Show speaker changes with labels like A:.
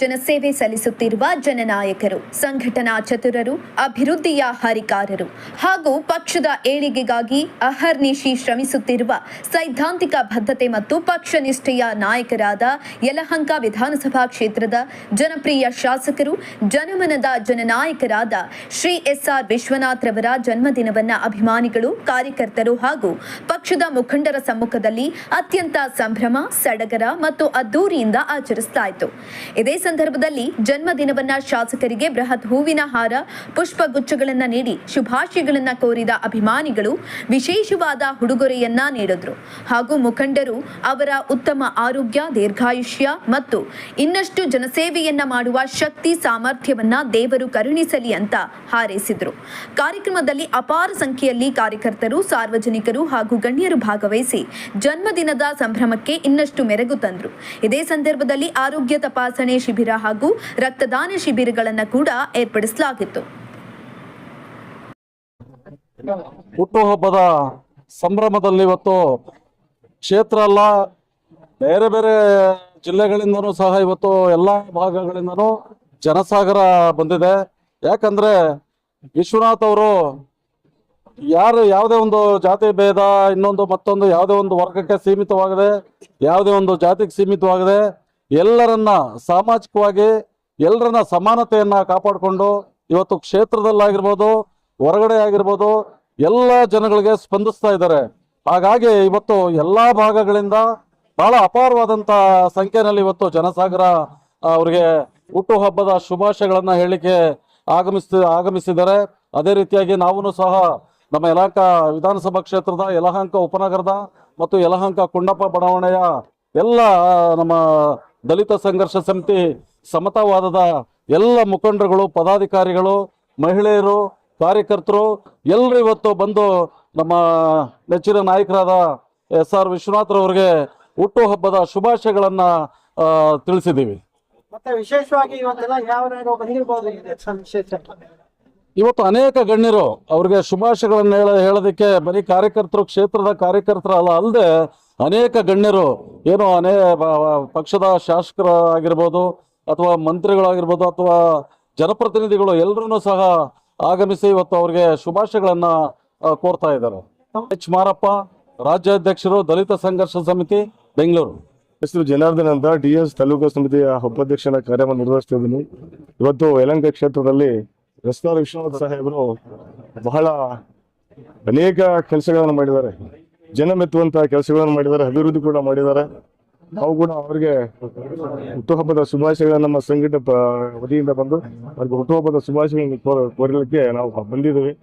A: ಜನಸೇವೆ ಸಲ್ಲಿಸುತ್ತಿರುವ ಜನನಾಯಕರು, ಸಂಘಟನಾ ಚತುರರು, ಅಭಿವೃದ್ಧಿಯ ಹರಿಕಾರರು ಹಾಗೂ ಪಕ್ಷದ ಏಳಿಗೆಗಾಗಿ ಅಹರ್ನಿಶಿ ಶ್ರಮಿಸುತ್ತಿರುವ ಸೈದ್ಧಾಂತಿಕ ಬದ್ಧತೆ ಮತ್ತು ಪಕ್ಷ ನಿಷ್ಠೆಯ ನಾಯಕರಾದ ಯಲಹಂಕ ವಿಧಾನಸಭಾ ಕ್ಷೇತ್ರದ ಜನಪ್ರಿಯ ಶಾಸಕರು, ಜನಮನದ ಜನನಾಯಕರಾದ ಶ್ರೀ ಎಸ್.ಆರ್. ವಿಶ್ವನಾಥ್ ರವರ ಜನ್ಮದಿನವನ್ನ ಅಭಿಮಾನಿಗಳು, ಕಾರ್ಯಕರ್ತರು ಹಾಗೂ ಪಕ್ಷದ ಮುಖಂಡರ ಸಮ್ಮುಖದಲ್ಲಿ ಅತ್ಯಂತ ಸಂಭ್ರಮ, ಸಡಗರ ಮತ್ತು ಅದ್ದೂರಿಯಿಂದ ಆಚರಿಸಲಾಯಿತು. ಇದೇ ಸಂದರ್ಭದಲ್ಲಿ ಜನ್ಮದಿನವನ್ನ ಶಾಸಕರಿಗೆ ಬೃಹತ್ ಹೂವಿನ ಹಾರ, ಪುಷ್ಪಗುಚ್ಛಗಳನ್ನು ನೀಡಿ ಶುಭಾಶಯಗಳನ್ನು ಕೋರಿದ ಅಭಿಮಾನಿಗಳು ವಿಶೇಷವಾದ ಉಡುಗೊರೆಯನ್ನ ನೀಡಿದ್ರು ಹಾಗೂ ಮುಖಂಡರು ಅವರ ಉತ್ತಮ ಆರೋಗ್ಯ, ದೀರ್ಘಾಯುಷ್ಯ ಮತ್ತು ಇನ್ನಷ್ಟು ಜನಸೇವೆಯನ್ನ ಮಾಡುವ ಶಕ್ತಿ, ಸಾಮರ್ಥ್ಯವನ್ನ ದೇವರು ಕರುಣಿಸಲಿ ಅಂತ ಹಾರೈಸಿದ್ರು. ಕಾರ್ಯಕ್ರಮದಲ್ಲಿ ಅಪಾರ ಸಂಖ್ಯೆಯಲ್ಲಿ ಕಾರ್ಯಕರ್ತರು, ಸಾರ್ವಜನಿಕರು ಹಾಗೂ ಗಣ್ಯರು ಭಾಗವಹಿಸಿ ಜನ್ಮದಿನದ ಸಂಭ್ರಮಕ್ಕೆ ಇನ್ನಷ್ಟು ಮೆರುಗು ತಂದರು. ಇದೇ ಸಂದರ್ಭದಲ್ಲಿ ಆರೋಗ್ಯ ತಪಾಸಣೆ ಶಿಬಿರ ಹಾಗೂ ರಕ್ತದಾನ ಶಿಬಿರಗಳನ್ನು ಕೂಡ ಏರ್ಪಡಿಸಲಾಗಿತ್ತು.
B: ಹುಟ್ಟುಹಬ್ಬದ ಸಂಭ್ರಮದಲ್ಲಿ ಇವತ್ತು ಕ್ಷೇತ್ರ ಅಲ್ಲ, ಬೇರೆ ಬೇರೆ ಜಿಲ್ಲೆಗಳಿಂದನೂ ಸಹ ಇವತ್ತು ಎಲ್ಲ ಭಾಗಗಳಿಂದನೂ ಜನಸಾಗರ ಬಂದಿದೆ. ಯಾಕಂದ್ರೆ ವಿಶ್ವನಾಥ್ ಅವರು ಯಾವುದೇ ಒಂದು ಜಾತಿ ಭೇದ, ಇನ್ನೊಂದು ಮತ್ತೊಂದು ಯಾವುದೇ ಒಂದು ವರ್ಗಕ್ಕೆ ಸೀಮಿತವಾಗದೆ, ಯಾವುದೇ ಒಂದು ಜಾತಿಗೆ ಸೀಮಿತವಾಗದೆ, ಎಲ್ಲರನ್ನ ಸಾಮಾಜಿಕವಾಗಿ ಎಲ್ಲರನ್ನ ಸಮಾನತೆಯನ್ನ ಕಾಪಾಡಿಕೊಂಡು ಇವತ್ತು ಕ್ಷೇತ್ರದಲ್ಲಾಗಿರ್ಬೋದು, ಹೊರಗಡೆ ಆಗಿರ್ಬೋದು, ಎಲ್ಲ ಜನಗಳಿಗೆ ಸ್ಪಂದಿಸ್ತಾ ಇದ್ದಾರೆ. ಹಾಗಾಗಿ ಇವತ್ತು ಎಲ್ಲಾ ಭಾಗಗಳಿಂದ ಬಹಳ ಅಪಾರವಾದಂತ ಸಂಖ್ಯೆಯಲ್ಲಿ ಇವತ್ತು ಜನಸಾಗರ ಅವರಿಗೆ ಹುಟ್ಟುಹಬ್ಬದ ಶುಭಾಶಯಗಳನ್ನ ಹೇಳಲಿಕ್ಕೆ ಆಗಮಿಸಿದ್ದಾರೆ. ಅದೇ ರೀತಿಯಾಗಿ ನಾವು ಸಹ ನಮ್ಮ ಯಲಹಂಕ ವಿಧಾನಸಭಾ ಕ್ಷೇತ್ರದ ಯಲಹಂಕ ಉಪನಗರದ ಮತ್ತು ಯಲಹಂಕ ಕುಂಡಪ್ಪ ಬಡಾವಣೆಯ ಎಲ್ಲ ನಮ್ಮ ದಲಿತ ಸಂಘರ್ಷ ಸಮಿತಿ ಸಮತಾವಾದದ ಎಲ್ಲ ಮುಖಂಡರುಗಳು, ಪದಾಧಿಕಾರಿಗಳು, ಮಹಿಳೆಯರು, ಕಾರ್ಯಕರ್ತರು ಎಲ್ಲರೂ ಇವತ್ತು ಬಂದು ನಮ್ಮ ನೆಚ್ಚಿನ ನಾಯಕರಾದ ಎಸ್.ಆರ್. ವಿಶ್ವನಾಥ್ ಅವರಿಗೆ ಹುಟ್ಟುಹಬ್ಬದ ಶುಭಾಶಯಗಳನ್ನ ತಿಳಿಸಿದ್ದೀವಿ.
C: ಮತ್ತೆ ವಿಶೇಷವಾಗಿ
B: ಇವತ್ತು ಅನೇಕ ಗಣ್ಯರು ಅವ್ರಿಗೆ ಶುಭಾಶಯಗಳನ್ನು ಹೇಳೋದಕ್ಕೆ ಬರೀ ಕಾರ್ಯಕರ್ತರು, ಕ್ಷೇತ್ರದ ಕಾರ್ಯಕರ್ತರು ಅಲ್ಲದೆ ಅನೇಕ ಗಣ್ಯರು ಏನು ಪಕ್ಷದ ಶಾಸಕರಾಗಿರ್ಬೋದು ಅಥವಾ ಮಂತ್ರಿಗಳಾಗಿರ್ಬೋದು ಅಥವಾ ಜನಪ್ರತಿನಿಧಿಗಳು ಎಲ್ಲರೂ ಸಹ ಆಗಮಿಸಿ ಇವತ್ತು ಅವ್ರಿಗೆ ಶುಭಾಶಯಗಳನ್ನ ಕೋರ್ತಾ ಇದ್ದಾರೆ. ಎಚ್ ಮಾರಪ್ಪ, ರಾಜ್ಯಾಧ್ಯಕ್ಷರು, ದಲಿತ ಸಂಘರ್ಷ ಸಮಿತಿ, ಬೆಂಗಳೂರು.
D: ಹೆಸರು ಜನಾರ್ದನ್ ಅಂತ, ಡಿಎಸ್ ತಾಲೂಕು ಸಮಿತಿಯ ಉಪಾಧ್ಯಕ್ಷನ ಕಾರ್ಯವನ್ನು ನಿರ್ವಹಿಸ್ತಿದ್ದೀನಿ. ಇವತ್ತು ಯಲಹಂಕ ಕ್ಷೇತ್ರದಲ್ಲಿ ಎಸ್.ಆರ್. ವಿಶ್ವನಾಥ್ ಸಾಹೇಬರು ಬಹಳ ಅನೇಕ ಕೆಲಸಗಳನ್ನು ಮಾಡಿದ್ದಾರೆ, ಜನ ಮೆತ್ತುವಂತಹ ಕೆಲಸಗಳನ್ನು ಮಾಡಿದ್ದಾರೆ, ಅಭಿವೃದ್ಧಿ ಕೂಡ ಮಾಡಿದ್ದಾರೆ. ನಾವು ಕೂಡ ಅವರಿಗೆ ಹುಟ್ಟುಹಬ್ಬದ ಶುಭಾಶಯಗಳನ್ನು ನಮ್ಮ ಸಂಘಟನೆ ವತಿಯಿಂದ ಬಂದು ಅವ್ರಿಗೆ ಹುಟ್ಟುಹಬ್ಬದ ಶುಭಾಶಯಗಳನ್ನು ಕೋರಲಿಕ್ಕೆ ನಾವು ಬಂದಿದ್ದೀವಿ.